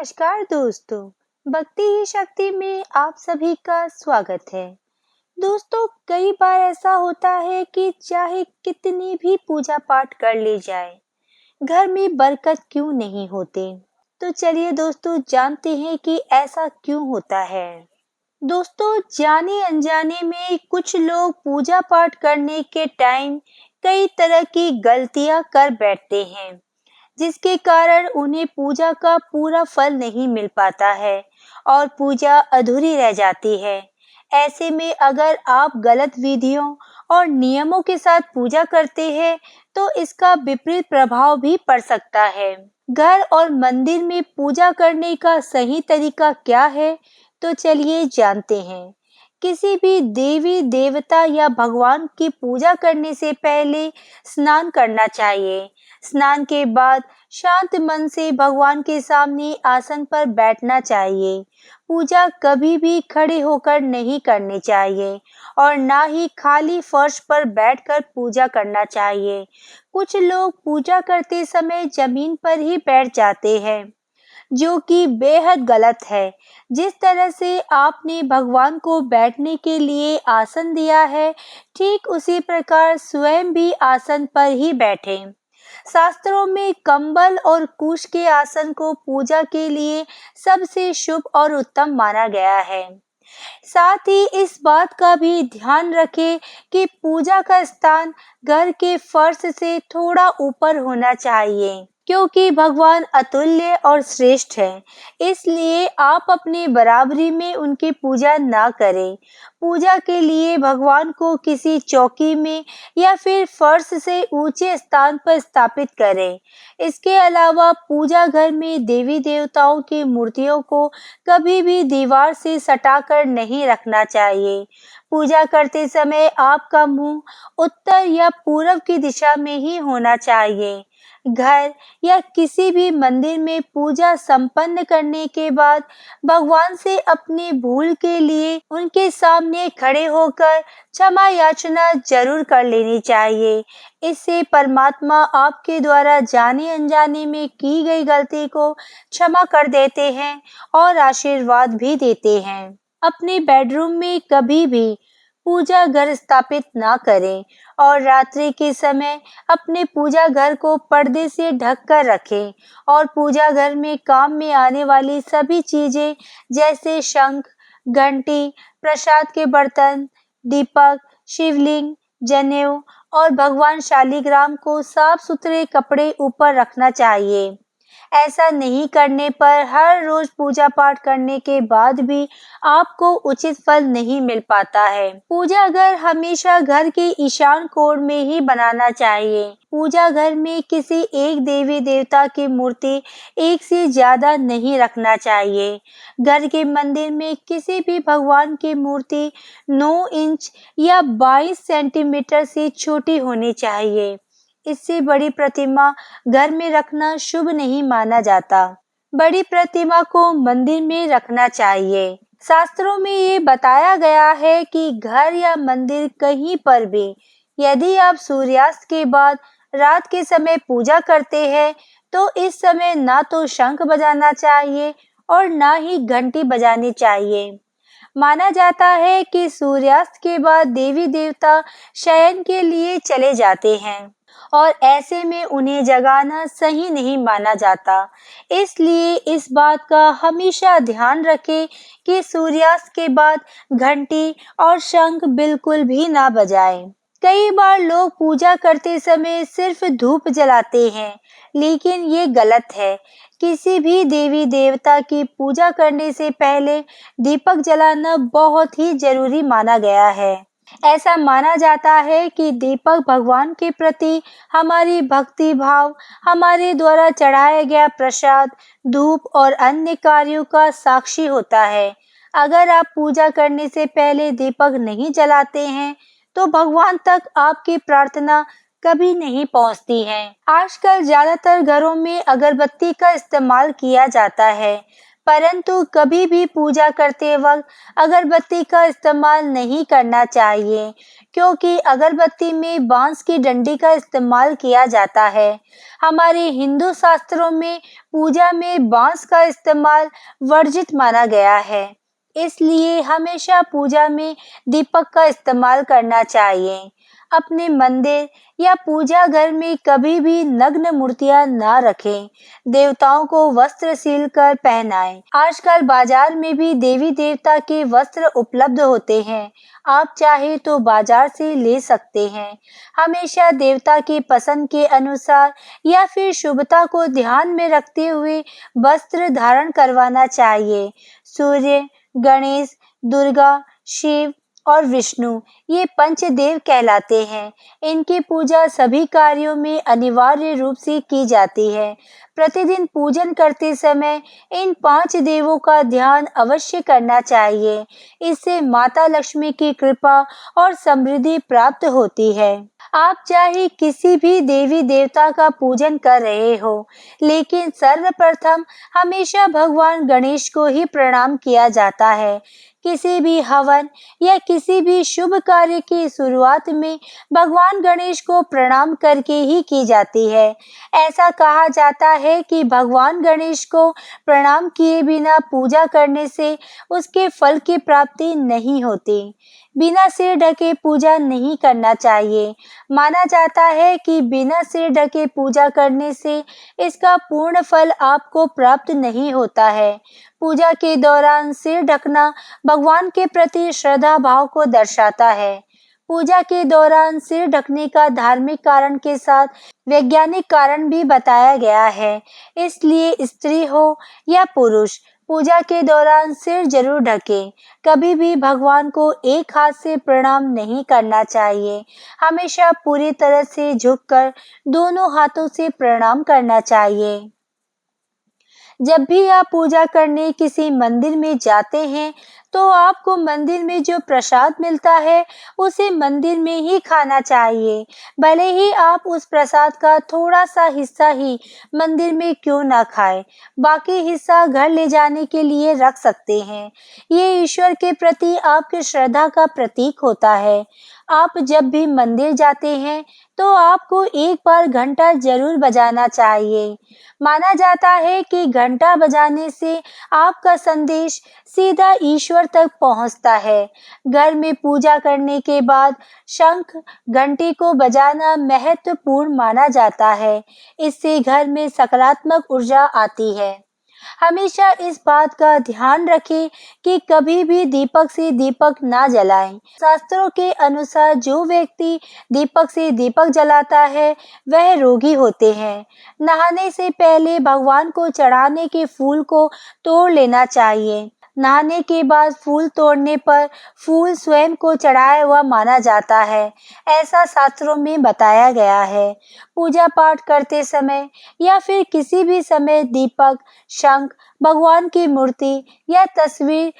नमस्कार दोस्तों, भक्ति ही शक्ति में आप सभी का स्वागत है। दोस्तों, कई बार ऐसा होता है कि चाहे कितनी भी पूजा पाठ कर ली जाए, घर में बरकत क्यों नहीं होती। तो चलिए दोस्तों, जानते हैं कि ऐसा क्यों होता है। दोस्तों, जाने अनजाने में कुछ लोग पूजा पाठ करने के टाइम कई तरह की गलतियां कर बैठते हैं, जिसके कारण उन्हें पूजा का पूरा फल नहीं मिल पाता है और पूजा अधूरी रह जाती है। ऐसे में अगर आप गलत विधियों और नियमों के साथ पूजा करते हैं, तो इसका विपरीत प्रभाव भी पड़ सकता है। घर और मंदिर में पूजा करने का सही तरीका क्या है, तो चलिए जानते हैं। किसी भी देवी देवता या भगवान की पूजा करने से पहले स्नान करना चाहिए। स्नान के बाद शांत मन से भगवान के सामने आसन पर बैठना चाहिए। पूजा कभी भी खड़े होकर नहीं करनी चाहिए और ना ही खाली फर्श पर बैठकर पूजा करना चाहिए। कुछ लोग पूजा करते समय जमीन पर ही बैठ जाते हैं, जो कि बेहद गलत है। जिस तरह से आपने भगवान को बैठने के लिए आसन दिया है, ठीक उसी प्रकार स्वयं भी आसन पर ही बैठें। शास्त्रों में कंबल और कुश के आसन को पूजा के लिए सबसे शुभ और उत्तम माना गया है। साथ ही इस बात का भी ध्यान रखें कि पूजा का स्थान घर के फर्श से थोड़ा ऊपर होना चाहिए, क्योंकि भगवान अतुल्य और श्रेष्ठ हैं। इसलिए आप अपनी बराबरी में उनकी पूजा ना करें। पूजा के लिए भगवान को किसी चौकी में या फिर फर्श से ऊंचे स्थान पर स्थापित करें। इसके अलावा पूजा घर में देवी देवताओं की मूर्तियों को कभी भी दीवार से सटाकर नहीं रखना चाहिए। पूजा करते समय आपका मुंह उत्तर या पूर्व की दिशा में ही होना चाहिए। घर या किसी भी मंदिर में पूजा संपन्न करने के बाद भगवान से अपनी भूल के लिए उनके सामने खड़े होकर क्षमा याचना जरूर कर लेनी चाहिए। इससे परमात्मा आपके द्वारा जाने अनजाने में की गई गलती को क्षमा कर देते हैं और आशीर्वाद भी देते हैं। अपने बेडरूम में कभी भी पूजा घर स्थापित ना करें और रात्रि के समय अपने पूजा घर को पर्दे से ढक कर रखें और पूजा घर में काम में आने वाली सभी चीजें जैसे शंख, घंटी, प्रसाद के बर्तन, दीपक, शिवलिंग, जनेऊ और भगवान शालिग्राम को साफ सुथरे कपड़े ऊपर रखना चाहिए। ऐसा नहीं करने पर हर रोज पूजा पाठ करने के बाद भी आपको उचित फल नहीं मिल पाता है। पूजा घर हमेशा घर के ईशान कोण में ही बनाना चाहिए। पूजा घर में किसी एक देवी देवता की मूर्ति एक से ज्यादा नहीं रखना चाहिए। घर के मंदिर में किसी भी भगवान की मूर्ति 9 इंच या 22 सेंटीमीटर से छोटी होनी चाहिए। इससे बड़ी प्रतिमा घर में रखना शुभ नहीं माना जाता। बड़ी प्रतिमा को मंदिर में रखना चाहिए। शास्त्रों में ये बताया गया है कि घर या मंदिर कहीं पर भी यदि आप सूर्यास्त के बाद रात के समय पूजा करते हैं, तो इस समय ना तो शंख बजाना चाहिए और ना ही घंटी बजानी चाहिए। माना जाता है कि सूर्यास्त के बाद देवी देवता शयन के लिए चले जाते हैं और ऐसे में उन्हें जगाना सही नहीं माना जाता। इसलिए इस बात का हमेशा ध्यान रखें कि सूर्यास्त के बाद घंटी और शंख बिल्कुल भी ना बजाएं। कई बार लोग पूजा करते समय सिर्फ धूप जलाते हैं, लेकिन ये गलत है। किसी भी देवी देवता की पूजा करने से पहले दीपक जलाना बहुत ही जरूरी माना गया है। ऐसा माना जाता है कि दीपक भगवान के प्रति हमारी भक्ति भाव, हमारे द्वारा चढ़ाया गया प्रसाद, धूप और अन्य कार्यों का साक्षी होता है। अगर आप पूजा करने से पहले दीपक नहीं जलाते हैं, तो भगवान तक आपकी प्रार्थना कभी नहीं पहुंचती है। आजकल ज्यादातर घरों में अगरबत्ती का इस्तेमाल किया जाता है। परंतु कभी भी पूजा करते वक्त अगरबत्ती का इस्तेमाल नहीं करना चाहिए, क्योंकि अगरबत्ती में बांस की डंडी का इस्तेमाल किया जाता है। हमारे हिंदू शास्त्रों में पूजा में बांस का इस्तेमाल वर्जित माना गया है। इसलिए हमेशा पूजा में दीपक का इस्तेमाल करना चाहिए। अपने मंदिर या पूजा घर में कभी भी नग्न मूर्तियां ना रखें। देवताओं को वस्त्र सील कर पहनाएं। आजकल बाजार में भी देवी देवता के वस्त्र उपलब्ध होते हैं। आप चाहे तो बाजार से ले सकते हैं। हमेशा देवता की पसंद के अनुसार या फिर शुभता को ध्यान में रखते हुए वस्त्र धारण करवाना चाहिए। सूर्य, गणेश, दुर्गा, शिव और विष्णु ये पंचदेव कहलाते हैं। इनकी पूजा सभी कार्यों में अनिवार्य रूप से की जाती है। प्रतिदिन पूजन करते समय इन 5 देवों का ध्यान अवश्य करना चाहिए। इससे माता लक्ष्मी की कृपा और समृद्धि प्राप्त होती है। आप चाहे किसी भी देवी देवता का पूजन कर रहे हो, लेकिन सर्वप्रथम हमेशा भगवान गणेश को ही प्रणाम किया जाता है। किसी भी हवन या किसी भी शुभ कार्य की शुरुआत में भगवान गणेश को प्रणाम करके ही की जाती है। ऐसा कहा जाता है कि भगवान गणेश को प्रणाम किए बिना पूजा करने से उसके फल की प्राप्ति नहीं होती। बिना सिर ढके पूजा नहीं करना चाहिए। माना जाता है कि बिना सिर ढके पूजा करने से इसका पूर्ण फल आपको प्राप्त नहीं होता है। पूजा के दौरान सिर ढकना भगवान के प्रति श्रद्धा भाव को दर्शाता है। पूजा के दौरान सिर ढकने का धार्मिक कारण के साथ वैज्ञानिक कारण भी बताया गया है। इसलिए स्त्री हो या पुरुष पूजा के दौरान सिर जरूर ढके। कभी भी भगवान को एक हाथ से प्रणाम नहीं करना चाहिए। हमेशा पूरी तरह से झुककर दोनों हाथों से प्रणाम करना चाहिए। जब भी आप पूजा करने किसी मंदिर में जाते हैं, तो आपको मंदिर में जो प्रसाद मिलता है, उसे मंदिर में ही खाना चाहिए। भले ही आप उस प्रसाद का थोड़ा सा हिस्सा ही मंदिर में क्यों ना खाएं, बाकी हिस्सा घर ले जाने के लिए रख सकते हैं। ये ईश्वर के प्रति आपकी श्रद्धा का प्रतीक होता है। आप जब भी मंदिर जाते हैं, तो आपको एक बार घंटा जरूर बजाना चाहिए। माना जाता है कि घंटा बजाने से आपका संदेश सीधा ईश्वर तक पहुंचता है। घर में पूजा करने के बाद शंख, घंटी को बजाना महत्वपूर्ण माना जाता है। इससे घर में सकारात्मक ऊर्जा आती है। हमेशा इस बात का ध्यान रखें कि कभी भी दीपक से दीपक ना जलाएं। शास्त्रों के अनुसार जो व्यक्ति दीपक से दीपक जलाता है, वह रोगी होते हैं। नहाने से पहले भगवान को चढ़ाने के फूल को तोड़ लेना चाहिए। नहाने के बाद फूल तोड़ने पर फूल स्वयं को चढ़ाया हुआ माना जाता है। ऐसा शास्त्रों में बताया गया है। पूजा पाठ करते समय या फिर किसी भी समय दीपक, शंख, भगवान की मूर्ति या तस्वीर,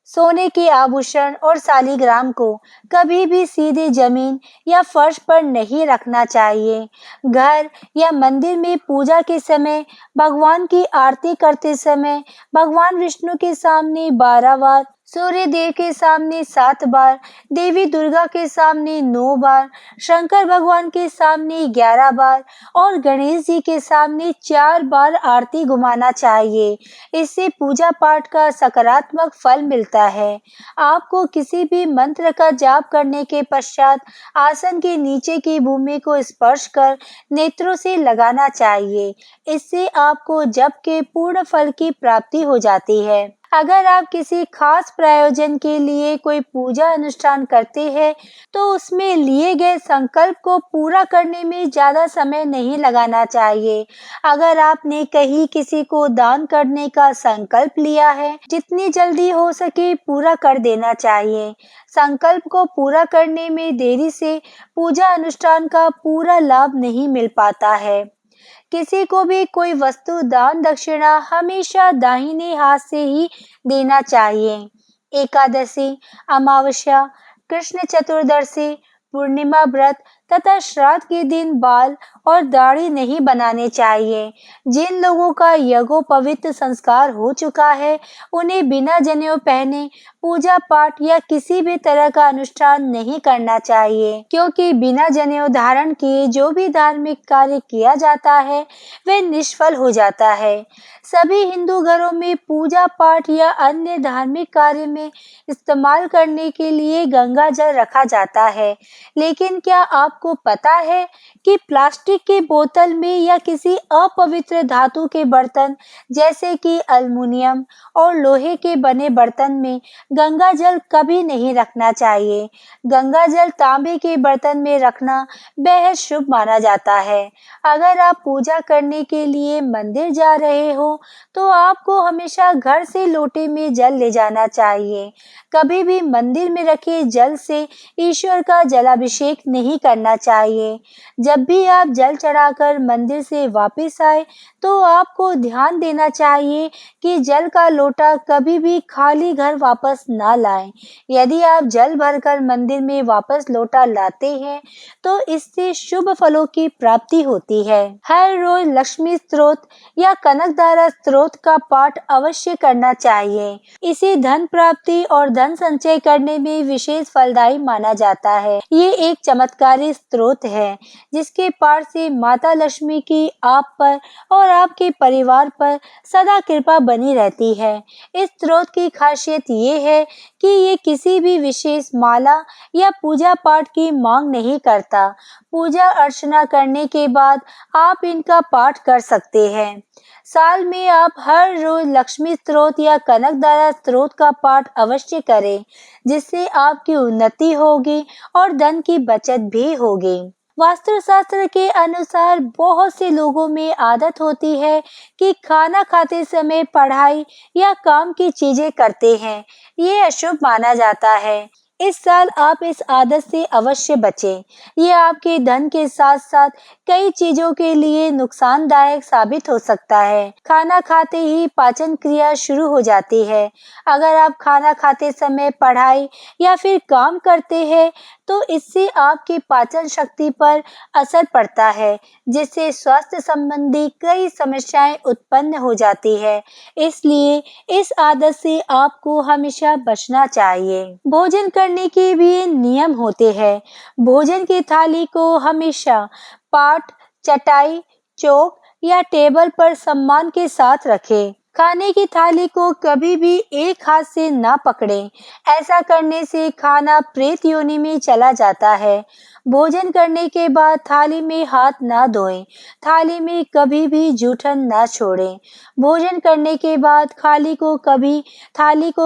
सोने के आभूषण और शालिग्राम को कभी भी सीधे जमीन या फर्श पर नहीं रखना चाहिए। घर या मंदिर में पूजा के समय भगवान की आरती करते समय भगवान विष्णु के सामने 12 बार, सूर्य देव के सामने 7 बार, देवी दुर्गा के सामने 9 बार, शंकर भगवान के सामने 11 बार और गणेश जी के सामने 4 बार आरती घुमाना चाहिए। इससे पूजा पाठ का सकारात्मक फल मिलता है। आपको किसी भी मंत्र का जाप करने के पश्चात आसन के नीचे की भूमि को स्पर्श कर नेत्रों से लगाना चाहिए। इससे आपको जप के पूर्ण फल की प्राप्ति हो जाती है। अगर आप किसी खास प्रयोजन के लिए कोई पूजा अनुष्ठान करते हैं, तो उसमें लिए गए संकल्प को पूरा करने में ज्यादा समय नहीं लगाना चाहिए। अगर आपने कहीं किसी को दान करने का संकल्प लिया है, जितनी जल्दी हो सके पूरा कर देना चाहिए। संकल्प को पूरा करने में देरी से पूजा अनुष्ठान का पूरा लाभ नहीं मिल पाता है। किसी को भी कोई वस्तु दान दक्षिणा हमेशा दाहिने हाथ से ही देना चाहिए। एकादशी, अमावस्या, कृष्ण चतुर्दशी, पूर्णिमा व्रत, तथा श्राद्ध के दिन बाल और दाढ़ी नहीं बनाने चाहिए। जिन लोगों का यज्ञोपवीत संस्कार हो चुका है, उन्हें बिना जनेऊ पहने पूजा पाठ या किसी भी तरह का अनुष्ठान नहीं करना चाहिए, क्योंकि बिना जनेऊ धारण किए जो भी धार्मिक कार्य किया जाता है वह निष्फल हो जाता है। सभी हिंदू घरों में पूजा पाठ या अन्य धार्मिक कार्य में इस्तेमाल करने के लिए गंगा जल रखा जाता है, लेकिन क्या आपको पता है कि प्लास्टिक के बोतल में या किसी अपवित्र धातु के बर्तन जैसे कि एल्युमिनियम और लोहे के बने बर्तन में गंगा जल कभी नहीं रखना चाहिए। गंगा जल तांबे के बर्तन में रखना बेहद शुभ माना जाता है। अगर आप पूजा करने के लिए मंदिर जा रहे हो तो आपको हमेशा घर से लोटे में जल ले जाना चाहिए। कभी भी मंदिर में रखे जल से ईश्वर का जलाभिषेक नहीं करना चाहिए। जब भी आप जल चढ़ाकर मंदिर से वापस आए तो आपको ध्यान देना चाहिए कि जल का लोटा कभी भी खाली घर वापस ना लाएं। यदि आप जल भरकर मंदिर में वापस लोटा लाते हैं तो इससे शुभ फलों की प्राप्ति होती है। हर रोज लक्ष्मी स्तोत्र या कनकधारा स्तोत्र का पाठ अवश्य करना चाहिए। इसे धन प्राप्ति और धन संचय करने में विशेष फलदायी माना जाता है। ये एक चमत्कारी स्तोत्र है जिसके पाठ से माता लक्ष्मी की आप पर और आपके परिवार पर सदा कृपा बनी रहती है। इस स्तोत्र की खासियत ये है कि ये किसी भी विशेष माला या पूजा पाठ की मांग नहीं करता। पूजा अर्चना करने के बाद आप इनका पाठ कर सकते हैं। साल में आप हर रोज लक्ष्मी स्तोत्र या कनकधारा स्तोत्र का पाठ अवश्य करें, जिससे आपकी उन्नति होगी और धन की बचत भी होगी। वास्तु शास्त्र के अनुसार बहुत से लोगों में आदत होती है कि खाना खाते समय पढ़ाई या काम की चीजें करते हैं। ये अशुभ माना जाता है। इस साल आप इस आदत से अवश्य बचें। ये आपके धन के साथ साथ कई चीजों के लिए नुकसानदायक साबित हो सकता है। खाना खाते ही पाचन क्रिया शुरू हो जाती है। अगर आप खाना खाते समय पढ़ाई या फिर काम करते हैं तो इससे आपकी पाचन शक्ति पर असर पड़ता है, जिससे स्वास्थ्य संबंधी कई समस्याएं उत्पन्न हो जाती है। इसलिए इस आदत से आपको हमेशा बचना चाहिए। भोजन करने के भी नियम होते हैं। भोजन की थाली को हमेशा पाट, चटाई, चौक या टेबल पर सम्मान के साथ रखें। खाने की थाली को कभी भी एक हाथ से ना पकड़ें। ऐसा करने से खाना प्रेत योनि में चला जाता है। भोजन करने के बाद थाली में हाथ ना धोएं। थाली में कभी भी जूठन ना छोड़ें। भोजन करने के बाद थाली को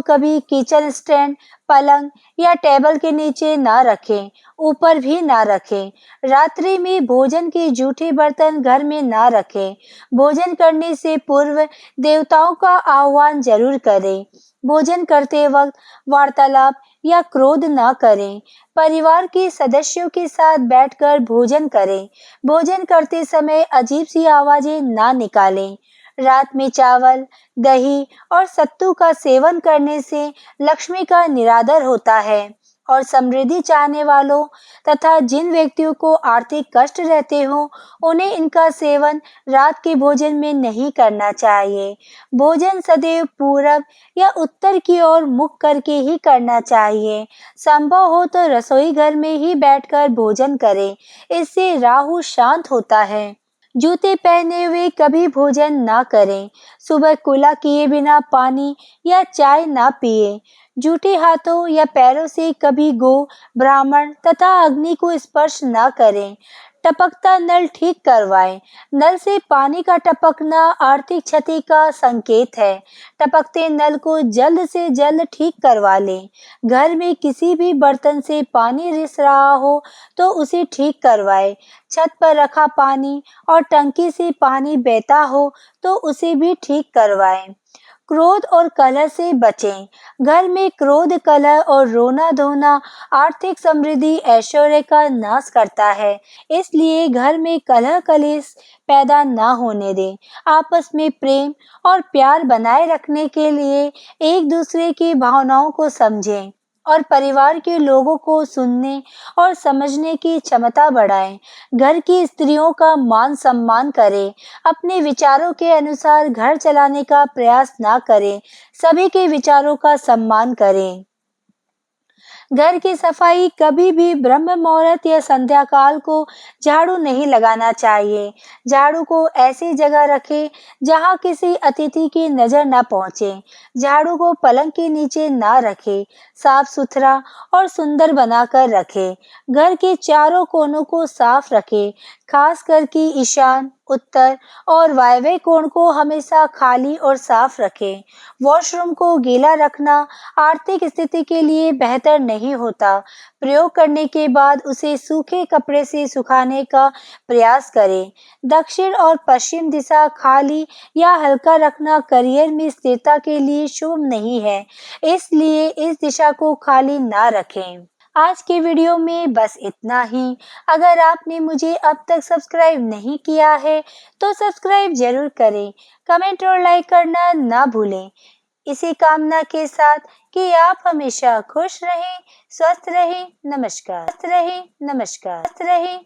कभी किचन स्टैंड, पलंग या टेबल के नीचे ना रखें, ऊपर भी ना रखें। रात्रि में भोजन के जूठे बर्तन घर में ना रखें। भोजन करने से पूर्व देवताओं का आह्वान जरूर करें। भोजन करते वक्त वार्तालाप या क्रोध ना करें। परिवार के सदस्यों के साथ बैठकर भोजन करें। भोजन करते समय अजीब सी आवाजें ना निकालें। रात में चावल, दही और सत्तू का सेवन करने से लक्ष्मी का निरादर होता है और समृद्धि चाहने वालों तथा जिन व्यक्तियों को आर्थिक कष्ट रहते हो उन्हें इनका सेवन रात के भोजन में नहीं करना चाहिए। भोजन सदैव पूरब या उत्तर की ओर मुख करके ही करना चाहिए। संभव हो तो रसोई घर में ही बैठकर भोजन करें। इससे राहु शांत होता है। जूते पहने हुए कभी भोजन ना करें। सुबह कुल्ला किए बिना पानी या चाय ना पिए। जूठे हाथों या पैरों से कभी गो, ब्राह्मण तथा अग्नि को स्पर्श ना करें। टपकता नल ठीक करवाएं। नल से पानी का टपकना आर्थिक क्षति का संकेत है। टपकते नल को जल्द से जल्द ठीक करवा लें। घर में किसी भी बर्तन से पानी रिस रहा हो तो उसे ठीक करवाएं। छत पर रखा पानी और टंकी से पानी बहता हो तो उसे भी ठीक करवाएं। क्रोध और कलह से बचें। घर में क्रोध, कलह और रोना धोना आर्थिक समृद्धि, ऐश्वर्य का नाश करता है। इसलिए घर में कलह कलेश पैदा ना होने दें। आपस में प्रेम और प्यार बनाए रखने के लिए एक दूसरे की भावनाओं को समझें और परिवार के लोगों को सुनने और समझने की क्षमता बढ़ाएं। घर की स्त्रियों का मान सम्मान करें। अपने विचारों के अनुसार घर चलाने का प्रयास ना करें। सभी के विचारों का सम्मान करें। घर की सफाई कभी भी ब्रह्म मुहूर्त या संध्या काल को झाड़ू नहीं लगाना चाहिए। झाड़ू को ऐसी जगह रखें जहां किसी अतिथि की नजर न पहुंचे। झाड़ू को पलंग के नीचे ना रखें। साफ सुथरा और सुंदर बनाकर रखें। घर के चारों कोनों को साफ रखें, खास करके ईशान, उत्तर और वायव्य कोण को हमेशा खाली और साफ रखें। वॉशरूम को गीला रखना आर्थिक स्थिति के लिए बेहतर नहीं होता। प्रयोग करने के बाद उसे सूखे कपड़े से सुखाने का प्रयास करें। दक्षिण और पश्चिम दिशा खाली या हल्का रखना करियर में स्थिरता के लिए शुभ नहीं है, इसलिए इस दिशा को खाली ना रखें। आज के वीडियो में बस इतना ही। अगर आपने मुझे अब तक सब्सक्राइब नहीं किया है तो सब्सक्राइब जरूर करें। कमेंट और लाइक करना ना भूलें। इसी कामना के साथ कि आप हमेशा खुश रहें, स्वस्थ रहें। नमस्कार। स्वस्थ रहें। नमस्कार। स्वस्थ रहें।